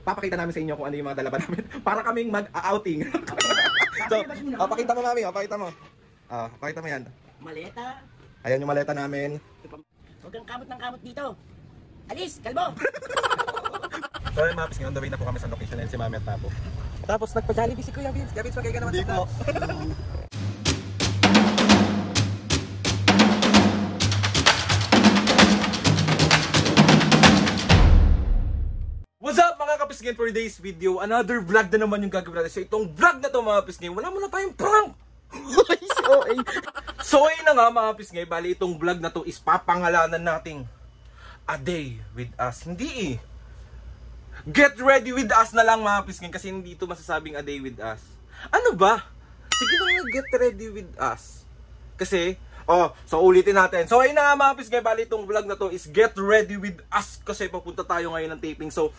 Papakita namin sa inyo kung ano yung mga dalaban namin para kaming mag-outing. So, pakita mo mami, pakita mo. Pakita mo yan. Maleta. Ayan yung maleta namin. Huwag kang kamot ng kamot dito. Alis, kalbo! So yung mga on the way na po kami sa location and si mami at Tapo. Tapos nagpa-Jollibee si Kuya Vince. Kuya Vince, magkaya ka naman sa vlog. What's up mga kapisngin, for today's video, another vlog na naman yung gagawin natin. So itong vlog na to mga kapisngin, wala muna tayong prank! So ayun na nga mga kapisngin, bali itong vlog na to is papangalanan nating A Day With Us. Hindi eh. Get Ready With Us na lang mga kapisngin, kasi hindi ito masasabing A Day With Us. Ano ba? Sige lang, Get Ready With Us. Kasi, so ulitin natin. So ayun na nga mga kapisngin, bali itong vlog na to is Get Ready With Us. Kasi papunta tayo ngayon ng taping. So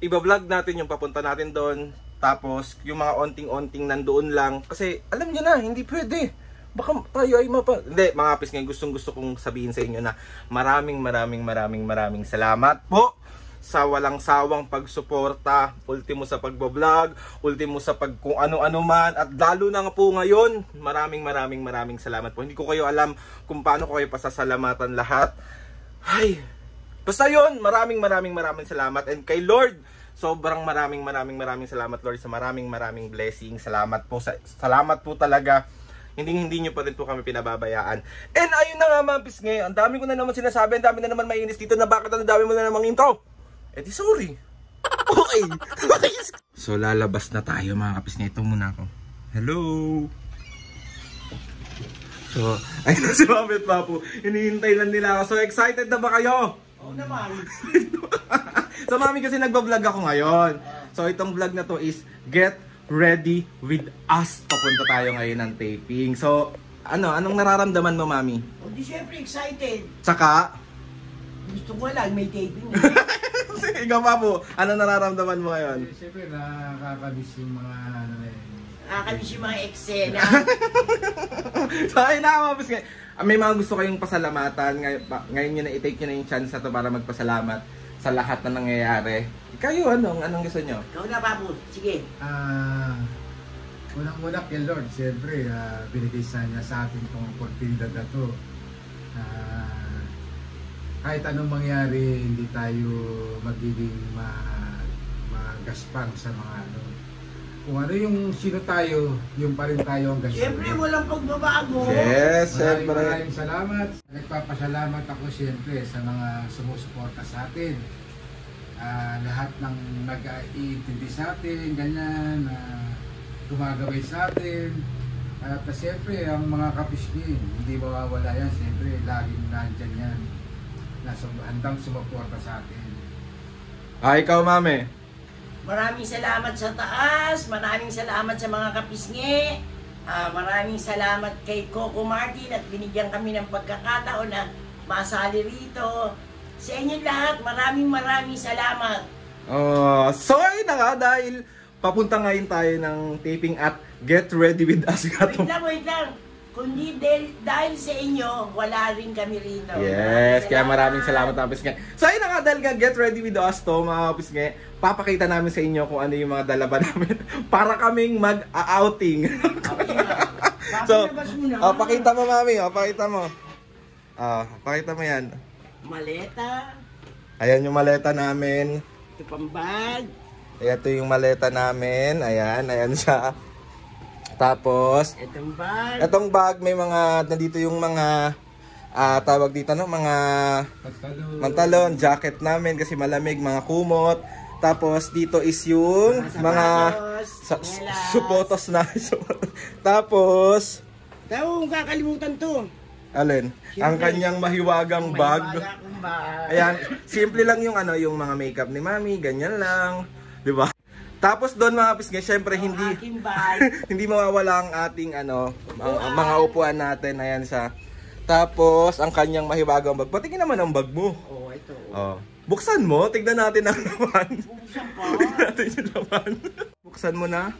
iba-vlog natin yung papunta natin doon. Tapos, yung mga onting-onting nandoon lang. Kasi, alam nyo na, hindi pwede. Baka tayo ay Hindi, mga kapis ngayon, gustong-gusto kong sabihin sa inyo na maraming salamat po sa walang sawang pagsuporta. Ultimo sa pagbablog, ultimo sa kung ano-ano man. At lalo na nga po ngayon, maraming salamat po. Hindi ko kayo alam kung paano ko kayo pasasalamatan lahat. Ay, basta yun, maraming salamat. And kay Lord, sobrang maraming salamat Lord sa maraming blessing. Salamat po talaga. Hindi nyo pa rin po kami pinababayaan. And ayun na nga mga pisngay, ang dami ko na naman sinasabi, ang dami na naman mainis dito na bakit ang dami mo na namang intro. Eh di sorry. Okay. So lalabas na tayo mga kapisngay. Ito muna ako. Hello. So, ayun na si Mami at Papu. Hinihintay lang nila ako. So excited na ba kayo? Oo naman. So mami, kasi nagbablog ako ngayon. So itong vlog na to is Get Ready With Us. Papunta tayo ngayon ng taping. So anong nararamdaman mo mami? O di syempre excited. Tsaka? Gusto ko lang may taping. Ikaw Papu, anong nararamdaman mo ngayon? Siyempre nakakabis yung mga Nakakabis yung mga eksena. So ayun na mga pisngay. May mga gusto kayong pasalamatan. Ngayon nyo na i-take nyo na yung chance na to para magpasalamat sa lahat na nangyayari. Kayo, anong gusto nyo? Ikaw na, Papu. Sige. Unang-una kay Lord, siyempre, binigay niya sa atin itong oportunidad na to. Kahit anong mangyari, hindi tayo magiging magaspang sa mga kung ano yung sino tayo, yung pa rin tayo ang gaspang. Siyempre, walang pagbabago. Yes, siyempre. Maraming salamat. Nagpapasalamat ako siyempre sa mga sumusuporta sa atin. Lahat ng nag-iintindi sa atin, ganyan, gumagabay sa atin. At siyempre, ang mga kapisngin, hindi mawawala yan. Siyempre, laging nandyan yan. Handang sumuporta sa atin. Ikaw mami. Maraming salamat sa taas. Maraming salamat sa mga kapisngi. Maraming salamat kay Coco Martin at binigyan kami ng pagkakataon na masali rito. Sa inyo lahat, maraming salamat. So ayun na nga, dahil papunta ngayon tayo ng taping at Get Ready With Us. Wait lang. Kundi dahil sa inyo, wala rin kami rito. Yes, kaya maraming salamat mga pisngay. So ayun na nga, dahil nga Get Ready With Us to mga pisngay, papakita namin sa inyo kung ano yung mga dalaban namin para kaming mag-outing. So, pakita mo mami, pakita mo. Pakita mo yan. Maleta. Ayan yung maleta namin. Ito pang bag. Ito yung maleta namin. Ayan siya. Tapos, itong bag, may mga, nandito yung mga, tawag dito, mga pantalon, jacket namin kasi malamig, mga kumot. Tapos, dito is yung mga supotos na. Tapos, kung kakalimutan to. Alin? Ang kanyang mahiwagang bag. Ayan, simple lang yung yung mga makeup ni mami, ganyan lang. Diba? Tapos doon mga pisngay, syempre hindi mawawala ang ating mga upuan natin. Ayan siya. Tapos ang kanyang mahiwagang bag. Patingin naman ang bag mo. Ito. Buksan mo, tignan natin ang laman. Buksan pa. Tignan natin yung laman. Buksan mo na.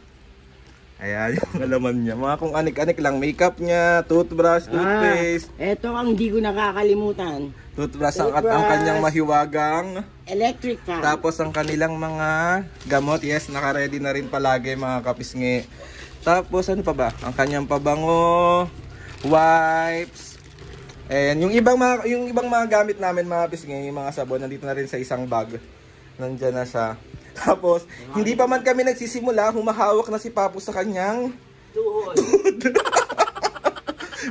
Ayan yung laman niya. Mga kung anik-anik lang, makeup niya, toothbrush, toothpaste. Ito ang hindi ko nakakalimutan. Toothbrush. Ang kanyang mahiwagang Electric fan. Tapos ang kanilang mga gamot, yes, naka-ready na rin palagi mga kapisngi. Tapos ano pa ba? Ang kanyang pabango, wipes. And yung ibang mga gamit namin mga pisngi, yung mga sabon, nandito na rin sa isang bag. Nandiyan na siya. Tapos, hindi pa man kami nagsisimula, humahawak na si Papo sa kanyang Tuhod.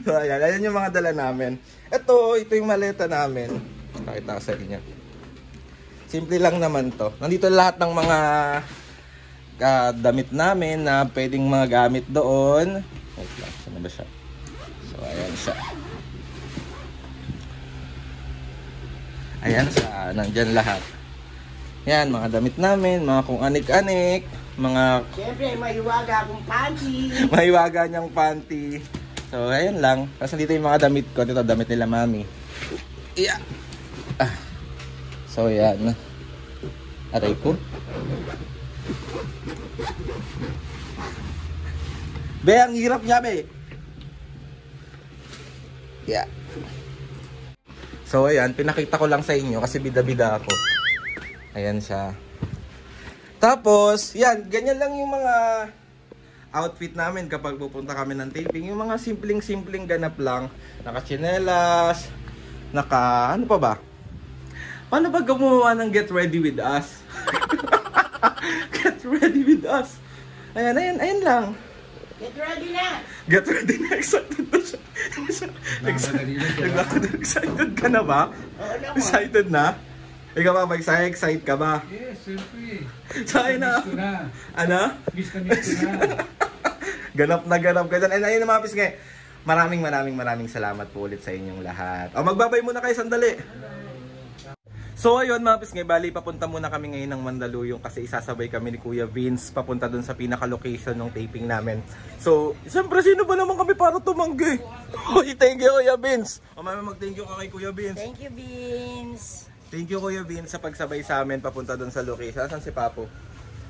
So, ayan yung mga dala namin. Ito yung maleta namin. Pakita ko sa inyo. Simple lang naman to. Nandito lahat ng mga damit namin na pwedeng magamit doon. Wait lang, saan ba siya? So, ayan siya. Ayan siya, nandyan lahat. Yan, mga damit namin, mga kung anik-anik, mga... Siyempre, mahiwaga akong panty. Mahiwaga niyang panty. So, ayan lang. Tapos dito yung mga damit ko. Ito, damit nila mami. Yeah. So, ayan. Aray ko. Be, ang hirap niya, be. Yeah. So, ayan. Pinakita ko lang sa inyo kasi bida-bida ako. Ayan siya. Tapos, yan. Ganyan lang yung mga outfit namin kapag pupunta kami ng taping. Yung mga simpleng-simpleng ganap lang. Naka-chinelas. Ano pa ba? Paano ba gumawa ng get ready with us? Get ready with us. Ayan lang. Get ready na. Get ready na. Excited na siya. Excited ka na ba? Oo naman. Excited na? Ikaw ba? Excited ka ba? Yes, siyempre. Sa'yo na. Miss ko na. Ano? Miss ko na. Ganap na ganap ka dyan. And ayun na mga pisngi. Maraming salamat po ulit sa inyong lahat. O, magbabay muna kayo sandali. So ayun mga pisngi, bali papunta muna kami ngayon ng Mandaluyong kasi isasabay kami ni Kuya Vince papunta dun sa pinaka-location ng taping namin. So, siyempre sino ba naman kami para tumanggi? Uy, thank you Kuya Vince. O mami, mag-thank you ka kay Kuya Vince. Thank you, Vince. Thank you Kuya Vince sa pagsabay sa amin papunta dun sa location. Saan si Papo?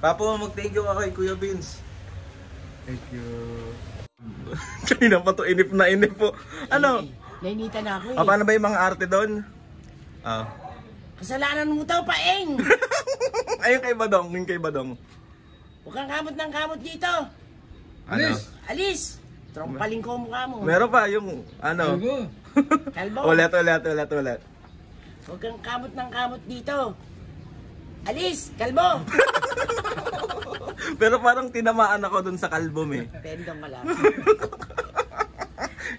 Papo, mag-thank you ka kay Kuya Vince. Thank you. Kanina pa to, inip na inip po. Ano? Nainita na ako eh. Paano ba yung mga arte doon? Kasalanan mo daw, paeng. Ayun kay Badong, yung kay Badong. Huwag kang kamot ng kamot dito. Alis! Alis. Trompaling ko mukha mo. Meron pa yung ano? Kalbo! Kalbo. ulit. Huwag kang kamot ng kamot dito. Alis. Kalbo. Pero parang tinamaan ako dun sa kalbo eh. Pendong ka lang.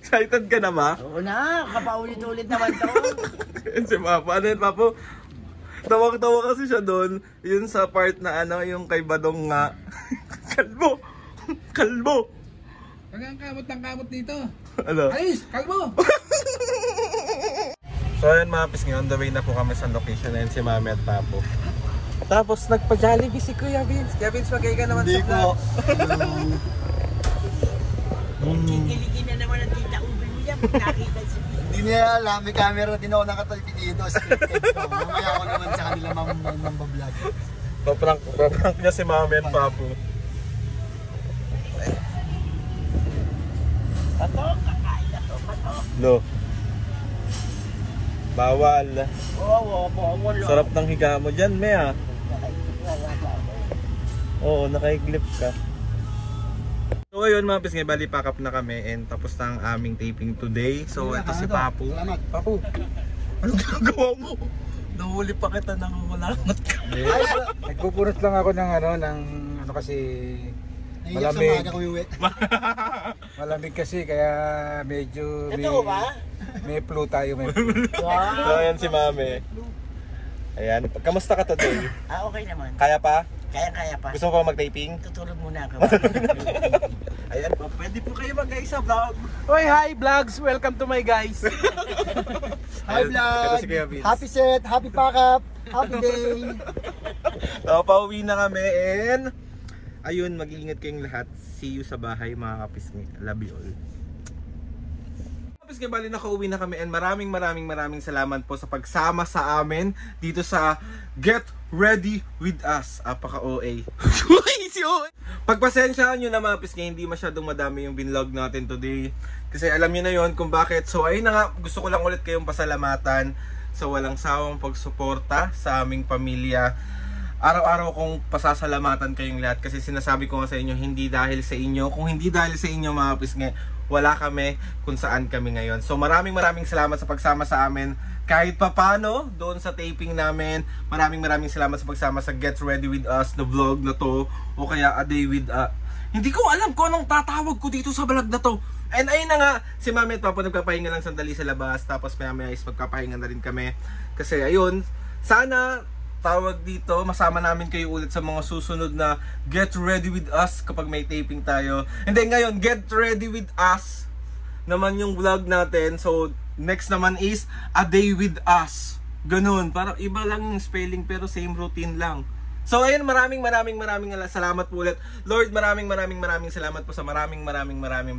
Excited ka na ba? Oo na. Kapaulit-ulit naman to. Si Papa, ano yun Papo? Tawag-tawa kasi siya dun. Yun sa part na ano, yung kay Badong nga. Kalbo! Huwag kang kamot ng kamot dito. Ano? Alis! Kalbo! So ayun mga pisngi, on the way na po kami sa location na yun si Mami at Papo. Tapos nagpa-Jollibee si Kuya Vince. Kuya Vince, magay ka naman sa vlog. Kikiligin na naman ang tita Ubi mo yan. Nakita si Hindi niya alam, may camera din ako nakatalpi dito. Scripted ko. Mamaya ako naman sa kanila mambablog. Paprank niya si Mami at Papo. Patok, kakain na to. Patok. No. Bawal. Oo, bawal. Sarap ng higa mo dyan, Mea. Oo, nakaiglip ka. So ayun mga pisngi, bali pack up na kami and tapos na ang aming taping today. So ito si Papo. Salamat. Papo, anong ginagawa mo? Nahuli pa kita nang malangat ka. Nagpupurot lang ako ng ano kasi Naiyak sa malamig. maga ko uwi. Malamig kasi kaya medyo Ito ba? may flu tayo. May flu. So Wow. ayan si Mami. Ayan, kamusta ka today? Okay naman. Kaya pa? Kaya pa. Gusto mo pa mag-taping? Tutulog muna ako. Ayan po, pwede po kayo mag-isa vlog. Oy, hi vlogs! Welcome to my guys! Hi Ito vlog! si Kuya Vince. Happy set, happy pack up, happy day! So, pauwi na kami and ayun, mag-iingat kayong lahat. See you sa bahay mga kapisngi. Love you all. Kapisngi, bali nakauwi na kami and maraming salamat po sa pagsama sa amin dito sa Get Ready With Us. Apaka-OA. Pagpasensyaan nyo na mga pisngi, hindi masyadong madami yung binlog natin today. Kasi alam nyo na yon kung bakit. So ayun na nga, gusto ko lang ulit kayong pasalamatan sa walang sawang pagsuporta sa aming pamilya. Araw-araw kong pasasalamatan kayong lahat kasi sinasabi ko nga sa inyo, hindi dahil sa inyo. Kung hindi dahil sa inyo mga pisngi, wala kami kung saan kami ngayon. So maraming salamat sa pagsama sa amin kahit papano doon sa taping namin. Maraming salamat sa pagsama sa Get Ready With Us na vlog na to, o kaya A Day With hindi ko alam kung anong tatawag ko dito sa vlog na to. And ayun na nga, si Mami at Papa nagpapahinga lang sandali sa labas, tapos maya is magpapahinga na rin kami. Kasi ayun, sana tawag dito, masama namin kayo ulit sa mga susunod na Get Ready With Us kapag may taping tayo. And then ngayon, Get Ready With Us naman yung vlog natin. So next naman is A Day With Us. Ganun, parang iba lang yung spelling pero same routine lang. So ayun, maraming salamat po ulit. Lord, maraming salamat po sa maraming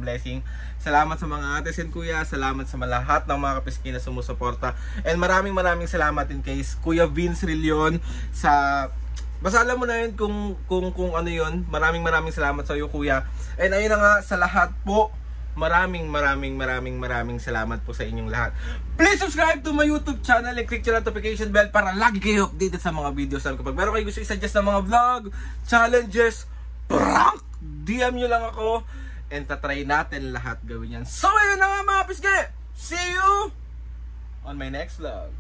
blessing. Salamat sa mga ates and kuya, salamat sa lahat ng mga kapisngi na sumusuporta. And maraming salamat din kay Kuya Vince Rillion sa basta alam mo na yun kung ano yun. Maraming salamat sa iyo, kuya. And ayun na nga, sa lahat po, maraming salamat po sa inyong lahat. Please subscribe to my YouTube channel and click yung notification bell para lagi kayo updated sa mga videos namin. Kapag meron kayo gusto i-suggest ng mga vlog, challenges, prank, DM nyo lang ako and tatry natin lahat gawin yan. So ayun na nga mga pisngi, see you on my next vlog.